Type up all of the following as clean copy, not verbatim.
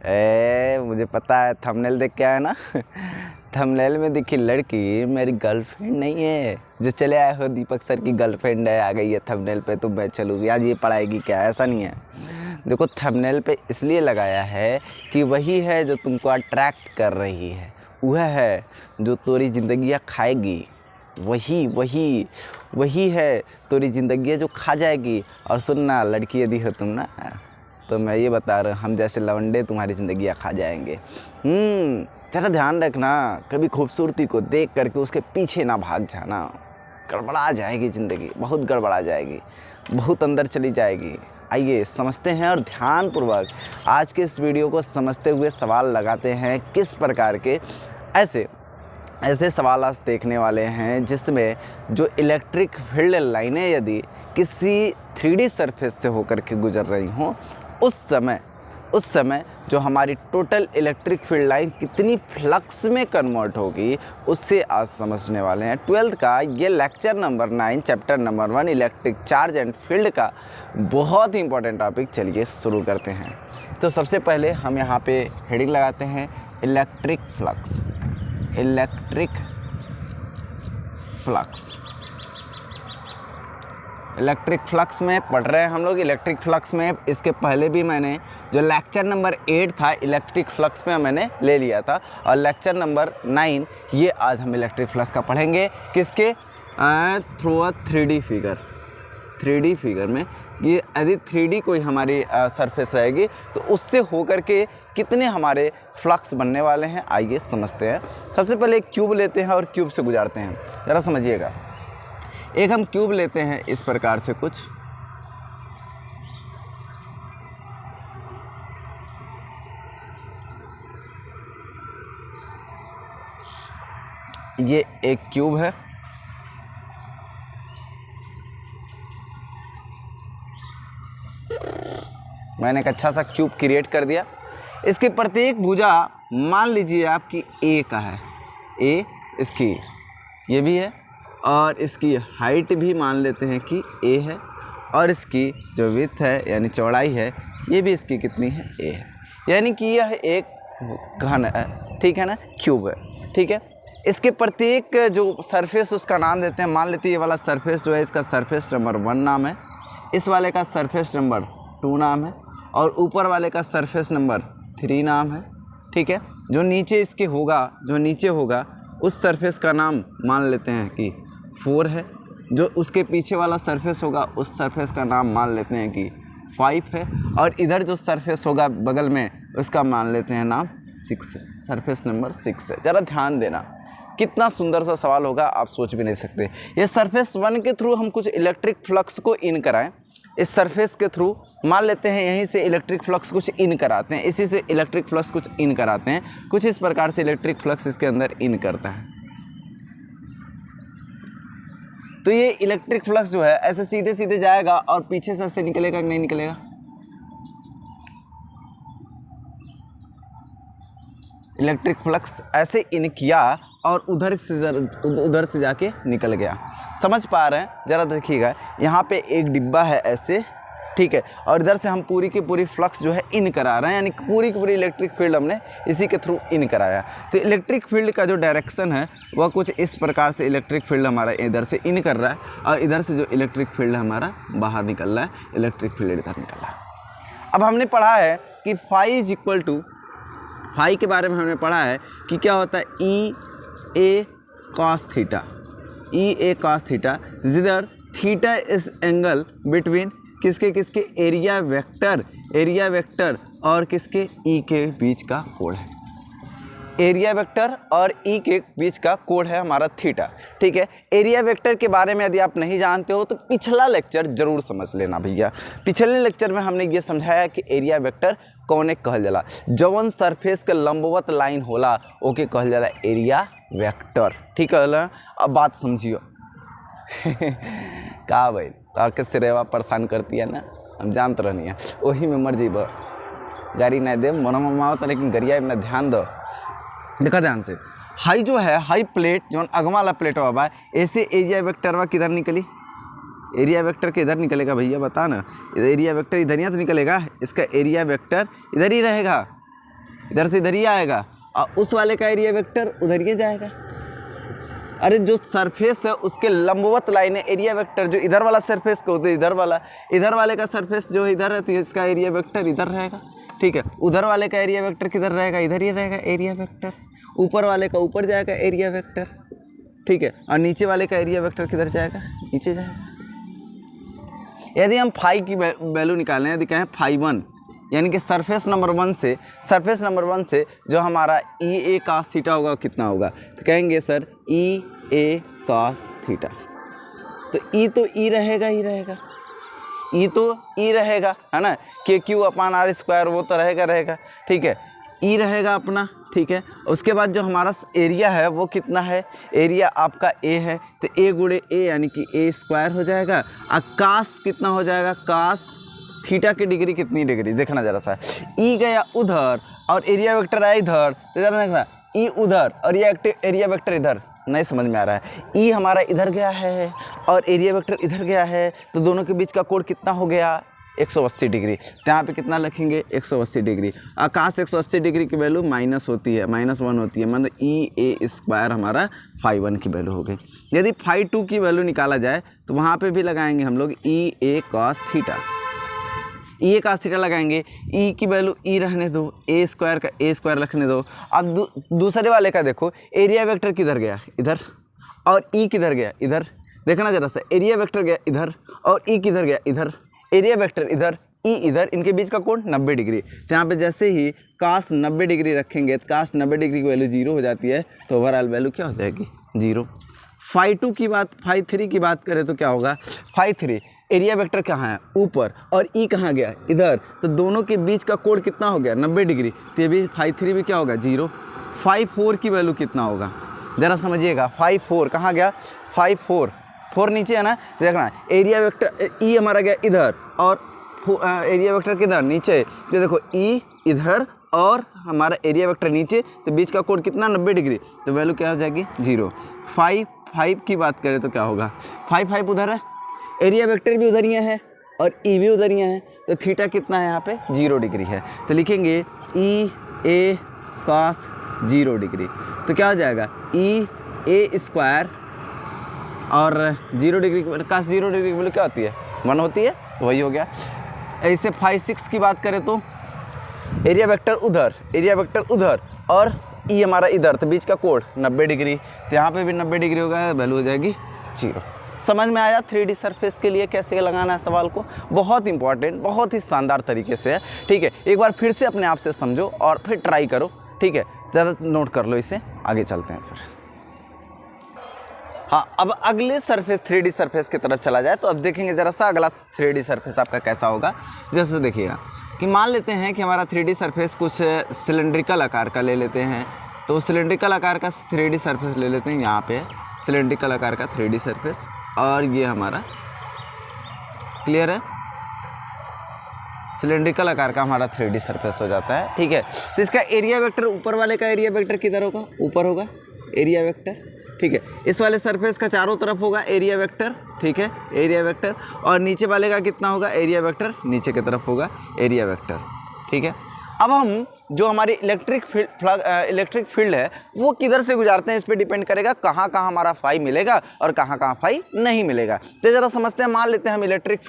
मुझे पता है, थंबनेल देख के आया ना। थंबनेल में दिखी लड़की मेरी गर्लफ्रेंड नहीं है। जो चले आए हो दीपक सर की गर्लफ्रेंड है, आ गई है थंबनेल पे तो मैं चलूँगी आज ये पढ़ाएगी क्या? ऐसा नहीं है। देखो थंबनेल पे इसलिए लगाया है कि वही है जो तुमको अट्रैक्ट कर रही है, वह है जो तोरी ज़िंदगियाँ खाएगी, वही है तोरी ज़िंदगियाँ जो खा जाएगी। और सुनना लड़की यदि हो तुम ना, तो मैं ये बता रहा हूँ हम जैसे लवंडे तुम्हारी ज़िंदगियाँ खा जाएंगे। ज़रा ध्यान रखना, कभी खूबसूरती को देख करके उसके पीछे ना भाग जाना, गड़बड़ा जाएगी ज़िंदगी, बहुत गड़बड़ा जाएगी, बहुत अंदर चली जाएगी। आइए समझते हैं और ध्यानपूर्वक आज के इस वीडियो को समझते हुए सवाल लगाते हैं। किस प्रकार के ऐसे सवाल आज देखने वाले हैं जिसमें जो इलेक्ट्रिक फील्ड लाइनें यदि किसी 3D सरफेस से होकर के गुजर रही हों, उस समय जो हमारी टोटल इलेक्ट्रिक फील्ड लाइन कितनी फ्लक्स में कन्वर्ट होगी, उससे आज समझने वाले हैं। 12th का ये lecture number 9 chapter number 1 electric charge and field का बहुत ही इंपॉर्टेंट टॉपिक। चलिए शुरू करते हैं। तो सबसे पहले हम यहाँ पे हेडिंग लगाते हैं इलेक्ट्रिक फ्लक्स। इलेक्ट्रिक फ्लक्स में पढ़ रहे हैं हम लोग। इलेक्ट्रिक फ्लक्स में इसके पहले भी मैंने जो लेक्चर नंबर 8 था इलेक्ट्रिक फ्लक्स में मैंने ले लिया था, और लेक्चर नंबर 9 ये आज हम इलेक्ट्रिक फ्लक्स का पढ़ेंगे। किसके through a 3D figure. 3D figure में ये यदि 3D कोई हमारी सरफेस रहेगी तो उससे होकर के कितने हमारे फ्लक्स बनने वाले हैं, आइए समझते हैं। सबसे पहले एक क्यूब लेते हैं और क्यूब से गुजारते हैं। ज़रा समझिएगा, एक हम क्यूब लेते हैं इस प्रकार से कुछ, ये एक क्यूब है। मैंने एक अच्छा सा क्यूब क्रिएट कर दिया। इसके प्रत्येक भुजा मान लीजिए आपकी ए का है, ए इसकी ये भी है, और इसकी हाइट भी मान लेते हैं कि ए है, और इसकी जो विड्थ है यानी चौड़ाई है ये भी इसकी कितनी है, ए है। यानी कि यह एक घन है, ठीक है ना, क्यूब है, ठीक है। इसके प्रत्येक जो सरफेस उसका नाम देते हैं, मान लेते हैं ये वाला सरफेस जो है इसका सरफेस नंबर 1 नाम है, इस वाले का सरफेस नंबर 2 नाम है, और ऊपर वाले का सरफेस नंबर 3 नाम है, ठीक है। जो नीचे इसके होगा, जो नीचे होगा उस सरफेस का नाम मान लेते हैं कि 4 है। जो उसके पीछे वाला सरफेस होगा उस सरफेस का नाम मान लेते हैं कि 5 है, और इधर जो सरफेस होगा बगल में उसका मान लेते हैं नाम 6 है, सरफेस नंबर 6 है। ज़रा ध्यान देना, कितना सुंदर सा सवाल होगा, आप सोच भी नहीं सकते। ये सरफेस 1 के थ्रू हम कुछ इलेक्ट्रिक फ्लक्स को इन कराएं, इस सरफेस के थ्रू मान लेते हैं यहीं से इलेक्ट्रिक फ्लक्स कुछ इन कराते हैं, इसी से इलेक्ट्रिक फ्लक्स कुछ इन कराते हैं, कुछ इस प्रकार से इलेक्ट्रिक फ्लक्स इसके अंदर इन करता है। तो ये इलेक्ट्रिक फ्लक्स जो है ऐसे सीधे सीधे जाएगा और पीछे से ऐसे निकलेगा कि नहीं निकलेगा? इलेक्ट्रिक फ्लक्स ऐसे इन किया और उधर से जाके निकल गया। समझ पा रहे हैं? ज़रा देखिएगा, यहाँ पे एक डिब्बा है ऐसे, ठीक है, और इधर से हम पूरी की पूरी फ्लक्स जो है इन करा रहे हैं, यानी पूरी की पूरी इलेक्ट्रिक फील्ड हमने इसी के थ्रू इन कराया। तो इलेक्ट्रिक फील्ड का जो डायरेक्शन है वह कुछ इस प्रकार से इलेक्ट्रिक फील्ड हमारा इधर से इन कर रहा है, और इधर से जो इलेक्ट्रिक फील्ड हमारा बाहर निकल रहा है, इलेक्ट्रिक फील्ड इधर निकल रहा है। अब हमने पढ़ा है कि फाई के बारे में हमने पढ़ा है कि क्या होता है, ई ए कॉस थीटा, ई ए कॉस थीटा, जिधर थीटा इज एंगल बिटवीन किसके एरिया वेक्टर और किसके ई के बीच का कोण है। एरिया वेक्टर और ई के बीच का कोण है हमारा थीटा, ठीक है। एरिया वेक्टर के बारे में यदि आप नहीं जानते हो तो पिछला लेक्चर जरूर समझ लेना भैया। पिछले लेक्चर में हमने ये समझाया कि एरिया वेक्टर कौने कहल जाला, जवन सरफेस के लंबवत लाइन होला ओके कहल जाला एरिया वेक्टर, ठीक है। अब बात समझियो। का भाई ताके सिरेवा परेशान करती है ना, हम जानते रहनी है, वही में मर जीब गाड़ी नहीं दे मनो होता, लेकिन गरिया में ध्यान दो। देखा ध्यान से, हाई जो है हाई प्लेट जो अगवा वाला प्लेट हुआ ऐसे एरिया वेक्टर वा किधर निकली, एरिया वेक्टर के इधर निकलेगा भैया, बता ना, एरिया वेक्टर इधर ही तो निकलेगा, इसका एरिया वेक्टर इधर ही रहेगा, इधर से इधर ही आएगा और उस वाले का एरिया वेक्टर उधर ही जाएगा। अरे जो सरफेस है उसके लंबवत लाइन है एरिया वेक्टर, जो इधर वाला सरफेस को इधर वाले का सरफेस जो इधर है तो इसका एरिया वेक्टर इधर रहेगा, ठीक है। उधर वाले का एरिया वेक्टर किधर रहेगा, इधर ही रहेगा एरिया वेक्टर। ऊपर वाले का ऊपर जाएगा एरिया वेक्टर, ठीक है। और नीचे वाले का एरिया वेक्टर किधर जाएगा, नीचे जाएगा। यदि हम फाई की वैल्यू निकालें, यदि कहें फाई 1 यानी कि सरफेस नंबर 1 से जो हमारा ई ए कास थीटा होगा कितना होगा, तो कहेंगे सर ई ए कास थीटा। तो ई तो ई रहेगा ही रहेगा, ई तो ई रहेगा, है ना। के क्यू अपान आर स्क्वायर वो तो रहेगा, ठीक है। ई रहेगा अपना, ठीक है। उसके बाद जो हमारा एरिया है वो कितना है, एरिया आपका ए है, तो ए गुणे ए यानी कि ए स्क्वायर हो जाएगा। और कास कितना हो जाएगा, कास थीटा की डिग्री कितनी डिग्री देखना जरा सा। ई गया उधर और एरिया वेक्टर आया इधर, तो जरा देखना ई उधर और ये एरिया वेक्टर इधर, नहीं समझ में आ रहा है। ई हमारा इधर गया है और एरिया वेक्टर इधर गया है, तो दोनों के बीच का कोण कितना हो गया, 180 डिग्री। तो यहाँ पे कितना लिखेंगे, 180 डिग्री। आकाश 180 डिग्री की वैल्यू माइनस होती है, -1 होती है, मतलब ई ए स्क्वायर हमारा फाई 1 की वैल्यू हो गई। यदि फाई 2 की वैल्यू निकाला जाए तो वहाँ पे भी लगाएंगे हम लोग ई ए कॉस थीटा, ई ए कास थीटा लगाएंगे। ई की वैल्यू ई रहने दो, ए स्क्वायर का ए स्क्वायर रखने दो। अब दूसरे वाले का देखो, एरिया वेक्टर किधर गया, इधर, और ई किधर गया, इधर। देखना जरा सा, एरिया वेक्टर गया इधर और ई किधर गया, इधर। एरिया वेक्टर इधर, ई इधर, इनके बीच का कोण 90 डिग्री। तो यहाँ पे जैसे ही कास 90 डिग्री रखेंगे तो कास 90 डिग्री की वैल्यू 0 हो जाती है, तो ओवरऑल वैल्यू क्या हो जाएगी, 0। फाई 2 की बात, फाई 3 की बात करें तो क्या होगा, फाई 3 एरिया वेक्टर कहाँ है, ऊपर, और ई कहाँ गया, इधर। तो दोनों के बीच का कोण कितना हो गया, 90 डिग्री। तो ये भी फाई 3 भी क्या होगा, 0। फाई 4 की वैल्यू कितना होगा, ज़रा समझिएगा। फाई 4 कहाँ गया, फाई 4 नीचे है ना, देखना एरिया वेक्टर ई हमारा गया इधर और एरिया वेक्टर किधर, नीचे। तो देखो ई इधर और हमारा एरिया वेक्टर नीचे, तो बीच का कोण कितना, 90 डिग्री। तो वैल्यू क्या हो जाएगी, 0। फाई 5 की बात करें तो क्या होगा, फाई 5 उधर है, एरिया वेक्टर भी उधर ही है और ई भी उधर ही है, तो थीटा कितना है यहाँ पे, 0 डिग्री है। तो लिखेंगे ई ए कॉस 0 डिग्री। तो क्या हो जाएगा, ई ए स्क्वायर और 0 डिग्री कास 0 डिग्री की वैल्यू क्या होती है, 1 होती है, तो वही हो गया। ऐसे फाई 6 की बात करें तो एरिया वेक्टर उधर और ई हमारा इधर, तो बीच का कोण 90 डिग्री। तो यहाँ पे भी 90 डिग्री होगा, वैल्यू हो जाएगी 0। समझ में आया 3D सरफेस के लिए कैसे लगाना है सवाल को, बहुत इंपॉर्टेंट, बहुत ही शानदार तरीके से है, ठीक है। एक बार फिर से अपने आप से समझो और फिर ट्राई करो, ठीक है। ज़्यादा नोट कर लो, इसे आगे चलते हैं फिर। हाँ, अब अगले सरफेस 3D सरफेस की तरफ चला जाए तो अब देखेंगे ज़रा सा अगला 3D सरफेस आपका कैसा होगा। जैसे देखिएगा कि मान लेते हैं कि हमारा 3D सरफेस कुछ सिलेंड्रिकल आकार का ले लेते हैं, तो सिलेंड्रिकल आकार का 3D सरफेस ले लेते हैं। यहाँ पे सिलेंड्रिकल आकार का 3D सरफेस और ये हमारा क्लियर है, सिलेंड्रिकल आकार का हमारा 3D सरफेस हो जाता है, ठीक है। तो इसका एरिया वेक्टर, ऊपर वाले का एरिया वेक्टर किधर होगा, ऊपर होगा एरिया वेक्टर, ठीक है। इस वाले सरफेस का चारों तरफ होगा एरिया वेक्टर, ठीक है, एरिया वेक्टर। और नीचे वाले का कितना होगा, एरिया वेक्टर, नीचे की तरफ होगा एरिया वेक्टर, ठीक है। अब हम जो हमारी इलेक्ट्रिक फील्ड है वो किधर से गुजारते हैं, इस पे डिपेंड करेगा कहाँ कहाँ हमारा फाई मिलेगा और कहाँ कहाँ फाई नहीं मिलेगा। तो ज़रा समझते हैं, मान लेते हैं हम इलेक्ट्रिक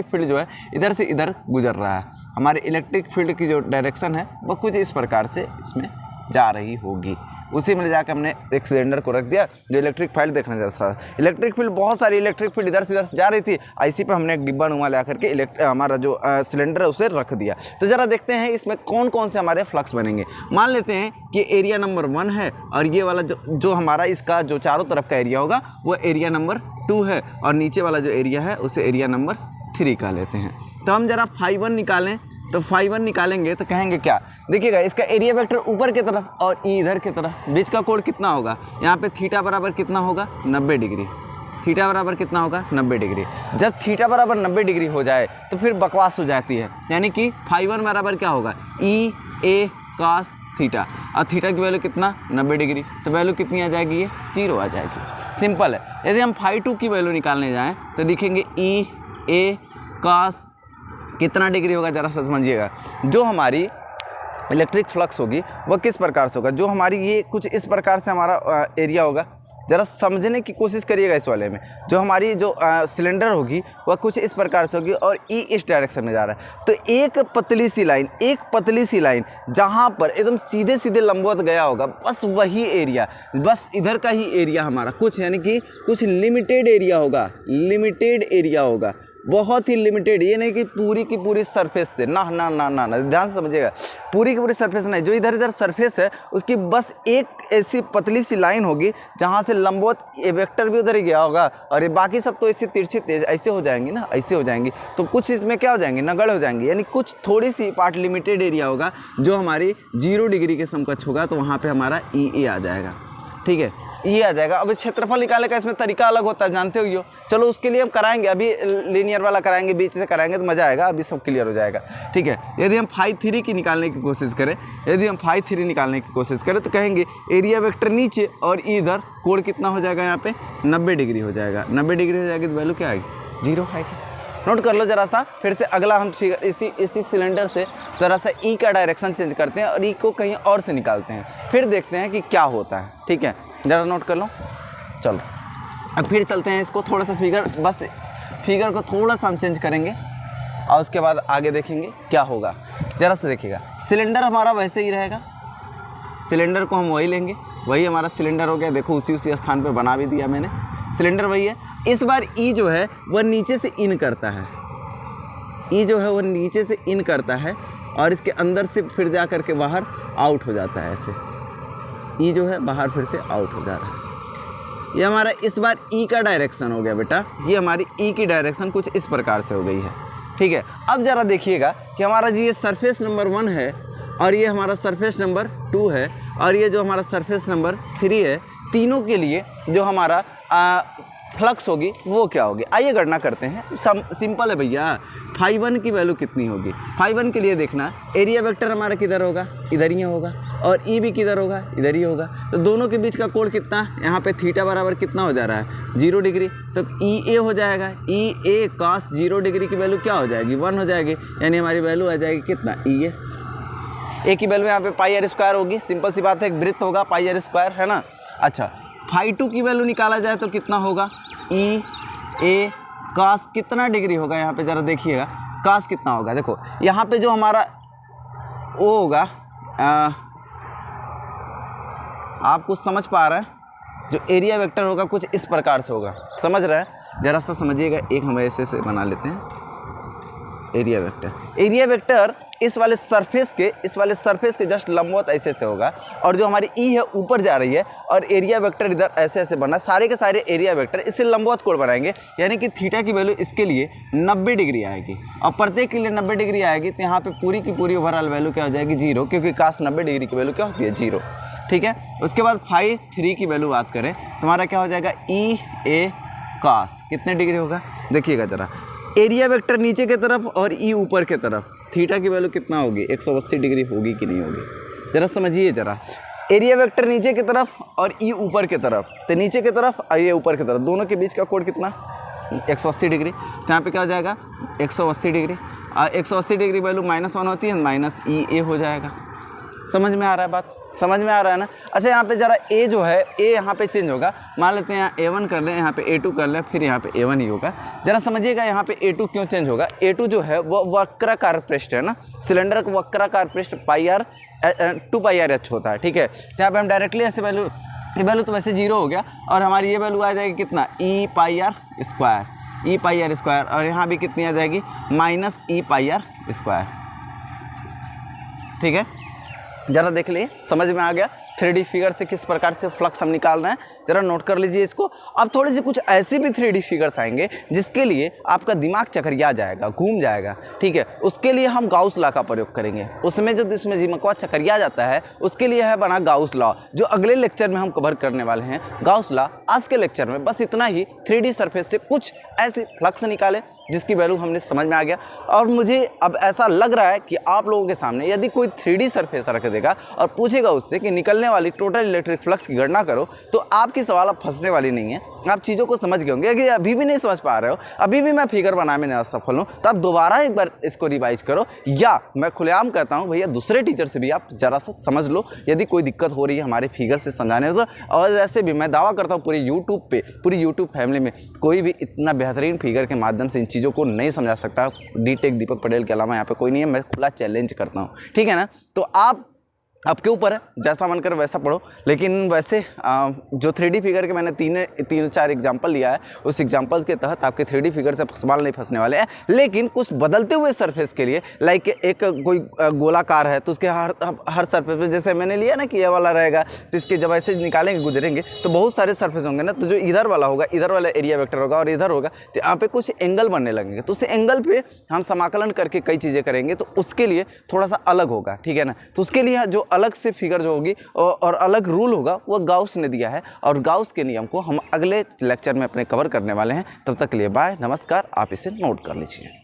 फील्ड जो है इधर से इधर गुजर रहा है। हमारे इलेक्ट्रिक फील्ड की जो डायरेक्शन है वो कुछ इस प्रकार से इसमें जा रही होगी। उसी में ले जाकर हमने एक सिलेंडर को रख दिया, जो इलेक्ट्रिक फील्ड देखना जरा सा, इलेक्ट्रिक फील्ड बहुत सारी इलेक्ट्रिक फील्ड इधर से इधर जा रही थी, इसी पे हमने एक डिब्बा नुमा ला करके हमारा जो सिलेंडर है उसे रख दिया। तो ज़रा देखते हैं इसमें कौन कौन से हमारे फ्लक्स बनेंगे। मान लेते हैं कि एरिया नंबर 1 है और ये वाला जो हमारा इसका जो चारों तरफ का एरिया होगा वो एरिया नंबर 2 है और नीचे वाला जो एरिया है उसे एरिया नंबर 3 का लेते हैं। तो हम ज़रा फाई 1 निकालें, तो फाई 1 निकालेंगे तो कहेंगे क्या, देखिएगा इसका एरिया वेक्टर ऊपर की तरफ और ई इधर की तरफ, बीच का कोण कितना होगा, यहाँ पे थीटा बराबर कितना होगा, 90 डिग्री। थीटा बराबर कितना होगा, 90 डिग्री। जब थीटा बराबर 90 डिग्री हो जाए तो फिर बकवास हो जाती है, यानी कि फाई 1 बराबर क्या होगा, ई ए कॉस थीटा, और थीटा की वैल्यू कितना, 90 डिग्री। तो वैल्यू कितनी आ जाएगी, ये 0 आ जाएगी, सिंपल है। यदि हम फाई 2 की वैल्यू निकालने जाएँ तो लिखेंगे ई ए कॉस कितना डिग्री होगा, ज़रा समझिएगा। जो हमारी इलेक्ट्रिक फ्लक्स होगी वह किस प्रकार से होगा, जो हमारी ये कुछ इस प्रकार से हमारा एरिया होगा। ज़रा समझने की कोशिश करिएगा इस वाले में। जो हमारी जो सिलेंडर होगी वह कुछ इस प्रकार से होगी और ई इस डायरेक्शन में जा रहा है। तो एक पतली सी लाइन जहाँ पर एकदम सीधे सीधे लंबवत गया होगा, बस वही एरिया, बस इधर का ही एरिया हमारा कुछ, यानी कि कुछ लिमिटेड एरिया होगा, बहुत ही लिमिटेड। ये नहीं कि पूरी की पूरी सरफेस से, ना ना ना ना ना, ध्यान से समझिएगा, पूरी की पूरी सरफेस नहीं। जो इधर इधर सरफेस है उसकी बस एक ऐसी पतली सी लाइन होगी जहाँ से लंबवत ये वेक्टर भी उधर ही गया होगा, और ये बाकी सब तो ऐसे तिरछी तेज ऐसे हो जाएंगी ना, ऐसे हो जाएंगी, तो कुछ इसमें क्या हो जाएंगे, नगड़ हो जाएंगी। यानी कुछ थोड़ी सी पार्ट लिमिटेड एरिया होगा जो हमारी 0 डिग्री के समकक्ष होगा, तो वहाँ पर हमारा ई आ जाएगा। ठीक है, ये आ जाएगा। अब क्षेत्रफल निकालने का इसमें तरीका अलग होता है, जानते हो। चलो उसके लिए हम कराएंगे, अभी लीनियर वाला कराएंगे, बीच से कराएंगे तो मज़ा आएगा, अभी सब क्लियर हो जाएगा। ठीक है, यदि हम फाई 3 की निकालने की कोशिश करें, तो कहेंगे एरिया वेक्टर नीचे और इधर कोण कितना हो जाएगा, यहाँ पे 90 डिग्री हो जाएगा। 90 डिग्री हो जाएगी तो वैल्यू क्या आएगी, 0 आएगी। नोट कर लो जरा सा, फिर से अगला हम फिगर इसी सिलेंडर से ज़रा सा ई का डायरेक्शन चेंज करते हैं और ई को कहीं और से निकालते हैं, फिर देखते हैं कि क्या होता है। ठीक है, ज़रा नोट कर लो। चलो अब फिर चलते हैं, इसको थोड़ा सा फिगर को थोड़ा सा हम चेंज करेंगे और उसके बाद आगे देखेंगे क्या होगा। ज़रा सा देखिएगा, सिलेंडर हमारा वैसे ही रहेगा, सिलेंडर को हम वही लेंगे, वही हमारा सिलेंडर हो गया। देखो उसी स्थान पर बना भी दिया मैंने, सिलेंडर वही है। इस बार ई जो है वह नीचे से इन करता है, और इसके अंदर से फिर जा कर के बाहर आउट हो जाता है। ऐसे ई जो है बाहर फिर से आउट हो जा रहा है। ये हमारा इस बार ई का डायरेक्शन हो गया बेटा, ये हमारी ई की डायरेक्शन कुछ इस प्रकार से हो गई है। ठीक है, अब ज़रा देखिएगा कि हमारा जो ये सरफेस नंबर 1 है और ये हमारा सरफेस नंबर 2 है और ये जो हमारा सरफेस नंबर 3 है, तीनों के लिए जो हमारा फ्लक्स होगी वो क्या होगी। आइए गणना करते हैं, सिंपल है भैया। फाई 1 की वैल्यू कितनी होगी, फाई 1 के लिए देखना, एरिया वेक्टर हमारा किधर होगा, इधर ही होगा, और ई भी किधर होगा, इधर ही होगा। तो दोनों के बीच का कोण कितना, यहाँ पे थीटा बराबर कितना हो जा रहा है, 0 डिग्री। तो ई ए हो जाएगा, ई ए cos 0 डिग्री की वैल्यू क्या हो जाएगी, 1 हो जाएगी। यानी हमारी वैल्यू आ जाएगी कितना, ई ए की वैल्यू यहाँ पे पाई आर स्क्वायर होगी। सिंपल सी बात है, एक वृत्त होगा, पाई आर स्क्वायर है ना। अच्छा, फाई 2 की वैल्यू निकाला जाए तो कितना होगा, ई ए cos कितना डिग्री होगा, यहाँ पे ज़रा देखिएगा cos कितना होगा। देखो यहाँ पे जो हमारा वो होगा, आप कुछ समझ पा रहे हैं, जो एरिया वेक्टर होगा कुछ इस प्रकार से होगा, समझ रहे हैं। ज़रा सा समझिएगा, एक हम ऐसे से बना लेते हैं एरिया वेक्टर इस वाले सरफेस के जस्ट लंबवत ऐसे से होगा, और जो हमारी ई है ऊपर जा रही है और एरिया वेक्टर इधर ऐसे ऐसे बना, सारे के सारे एरिया वेक्टर इससे लंबवत कोण बनाएंगे। यानी कि थीटा की वैल्यू इसके लिए 90 डिग्री आएगी, और प्रत्येक के लिए 90 डिग्री आएगी, तो यहाँ पे पूरी की पूरी ओवरऑल वैल्यू क्या हो जाएगी, 0, क्योंकि cos 90 डिग्री की वैल्यू क्या होती है, 0। ठीक है, उसके बाद फाई 3 की वैल्यू बात करें तो हमारा क्या हो जाएगा, ई ए cos कितने डिग्री होगा, देखिएगा ज़रा, एरिया वेक्टर नीचे की तरफ और ई ऊपर की तरफ, थीटा की वैल्यू कितना होगी, 180 डिग्री होगी कि नहीं होगी, ज़रा समझिए। ज़रा एरिया वेक्टर नीचे की तरफ और ई ऊपर की तरफ, तो नीचे की तरफ और ये ऊपर की तरफ, दोनों के बीच का कोण कितना, 180 डिग्री। तो यहाँ पे क्या हो जाएगा, 180 डिग्री, और 180 डिग्री वैल्यू -1 होती है, माइनस ई ए हो जाएगा। समझ में आ रहा है बात, समझ में आ रहा है ना। अच्छा, यहाँ पे ज़रा ए जो है, ए यहाँ पे चेंज होगा, मान लेते हैं यहाँ A1 कर लें, यहाँ पे A2 कर लें, फिर यहाँ पे A1 ही होगा। ज़रा समझिएगा यहाँ पे A2 क्यों चेंज होगा। A2 जो है वो वक्राकार पृष्ठ है ना, सिलेंडर का वक्राकार पृष्ठ पाई आर 2 पाई आर एच होता है। ठीक है, यहाँ पे हम डायरेक्टली ऐसे वैल्यू, ये वैल्यू तो वैसे 0 हो गया, और हमारी ये वैल्यू आ जाएगी कितना, ई पाई आर स्क्वायर, और यहाँ भी कितनी आ जाएगी, minus e pi r square. ठीक है, ज़रा देख लिए, समझ में आ गया 3D फिगर से किस प्रकार से फ्लक्स हम निकाल रहे हैं, ज़रा नोट कर लीजिए इसको। अब थोड़ी सी कुछ ऐसे भी 3D फिगर्स आएंगे जिसके लिए आपका दिमाग चकरिया जाएगा, घूम जाएगा। ठीक है, उसके लिए हम गाउस लॉ का प्रयोग करेंगे, उसमें जो इसमें दिमाग चकरिया जाता है उसके लिए है बना गाउस लॉ, जो अगले लेक्चर में हम कवर करने वाले हैं गाउस लॉ। आज के लेक्चर में बस इतना ही, 3D सरफेस से कुछ ऐसे फ्लक्स निकाले जिसकी वैल्यू हमने समझ में आ गया। और मुझे अब ऐसा लग रहा है कि आप लोगों के सामने यदि कोई 3D सरफेस रख देगा और पूछेगा उससे कि निकलने मिलने वाली टोटल इलेक्ट्रिक फ्लक्स की गणना करो तो आपकी सवाल अब फंसने वाली नहीं है। आप चीज़ों को समझ गए होंगे। अगर अभी भी नहीं समझ पा रहे हो, अभी भी मैं फिगर बनाने में असफल हूँ, तो आप दोबारा एक बार इसको रिवाइज करो, या मैं खुलेआम कहता हूँ भैया दूसरे टीचर से भी आप जरा सा समझ लो यदि कोई दिक्कत हो रही है हमारे फिगर से समझाने में। तो और ऐसे भी मैं दावा करता हूँ पूरी यूट्यूब फैमिली में कोई भी इतना बेहतरीन फिगर के माध्यम से इन चीज़ों को नहीं समझा सकता। डी.टेक दीपक पटेल के अलावा यहाँ पे कोई नहीं है। मैं खुला चैलेंज करता हूँ, ठीक है ना। तो आप आपके ऊपर है, जैसा मन कर वैसा पढ़ो। लेकिन वैसे जो 3D फिगर के मैंने तीन चार एग्जांपल लिया है, उस एग्जांपल्स के तहत आपके 3D फिगर से सवाल नहीं फंसने वाले हैं। लेकिन कुछ बदलते हुए सरफेस के लिए, लाइक एक कोई गोलाकार है तो उसके हर सरफेस पे, जैसे मैंने लिया ना कि ये वाला रहेगा, तो इसके जब ऐसे निकालेंगे गुजरेंगे तो बहुत सारे सरफेस होंगे ना, तो जो इधर वाला होगा, इधर वाला एरिया वेक्टर होगा और इधर होगा, तो यहाँ पे कुछ एंगल बनने लगेंगे। तो उस एंगल पे हम समाकलन करके कई चीज़ें करेंगे, तो उसके लिए थोड़ा सा अलग होगा, ठीक है ना। तो उसके लिए जो अलग से फिगर जो होगी और अलग रूल होगा वो गाउस ने दिया है, और गाउस के नियम को हम अगले लेक्चर में अपने कवर करने वाले हैं। तब तक के लिए बाय, नमस्कार। आप इसे नोट कर लीजिए।